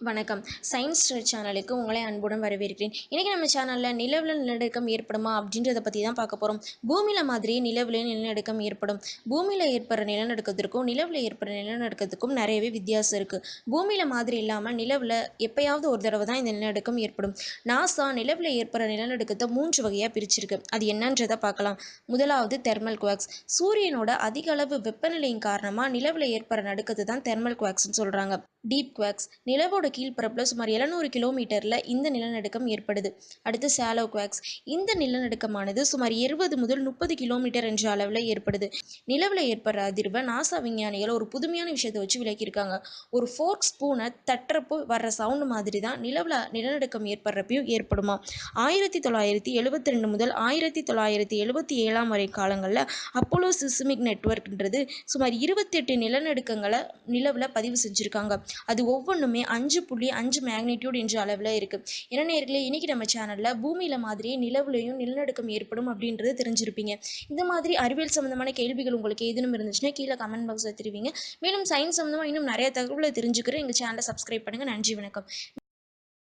வணக்கம். சயின்ஸ் சேனலுக்கு உங்களை அன்புடன் வரவேற்கிறேன். இன்றைக்கி நம்ம சேனலில் நிலவில் நிலநடுக்கம் ஏற்படுமா அப்படின்றத பற்றி தான் பார்க்க போகிறோம். பூமியில் மாதிரி நிலவுலையும் நிலநடுக்கம் ஏற்படும். பூமியில் ஏற்படுற நிலநடுக்கத்திற்கும் நிலவில் ஏற்படுற நிலநடுக்கத்துக்கும் நிறையவே வித்தியாசம் இருக்குது. பூமியில் மாதிரி இல்லாமல் நிலவில் எப்போயாவது ஒரு தடவை தான் இந்த நிலநடுக்கம் ஏற்படும். நாசா நிலவில் ஏற்படுற நிலநடுக்கத்தை 3 வகையாக பிரிச்சிருக்கு. அது என்னன்றதை பார்க்கலாம். முதலாவது தெர்மல் குவாக்ஸ். சூரியனோட அதிக அளவு வெப்பநிலையின் காரணமாக நிலவில் ஏற்படுற நடுக்கத்தை தான் தெர்மல் குவாக்ஸ்ன்னு சொல்கிறாங்க. Deep quakes. நிலவோட கீழ்ப்பரப்பில் சுமார் 700 கிலோமீட்டரில் இந்த நிலநடுக்கம் ஏற்படுது. அடுத்து ஷாலோ குவாக்ஸ். இந்த நிலநடுக்கமானது சுமார் 20 முதல் 30 கிலோமீட்டர் என்ற அளவில் ஏற்படுது. நிலவில் ஏற்படுற அதிர்வை நாசா விஞ்ஞானிகள் ஒரு புதுமையான விஷயத்தை வச்சு விளக்கியிருக்காங்க. ஒரு ஃபோர்க் ஸ்பூனை தட்டுறப்போ வர்ற சவுண்டு மாதிரி தான் நிலவில் நிலநடுக்கம் ஏற்படுறப்பையும் ஏற்படுமா. 1972 முதல் 1977 வரை காலங்களில் அப்போலோ சிஸ்மிக் நெட்வொர்க்ன்றது சுமார் 28 நிலநடுக்கங்களை நிலவில் பதிவு செஞ்சுருக்காங்க. அது ஒவ்வொன்றுமே 5.5 மேக்னிடியூட் என்ற அளவில் இருக்குது. என்ன நேயர்களே, இன்றைக்கி நம்ம சேனலில் பூமியில் மாதிரியே நிலவுலையும் நிலநடுக்கம் ஏற்படும் அப்படின்றது தெரிஞ்சிருப்பீங்க. இந்த மாதிரி அறிவியல் சம்மந்தமான கேள்விகள் உங்களுக்கு ஏதேனும் இருந்துச்சுன்னா கீழே கமெண்ட் பாக்ஸில் தெரிவிங்க. மேலும் சயின்ஸ் சம்மந்தமாக இன்னும் நிறைய தகவலை தெரிஞ்சுக்கிறேன். எங்கள் சேனலை சப்ஸ்கிரைப் பண்ணுங்கள். நன்றி, வணக்கம்.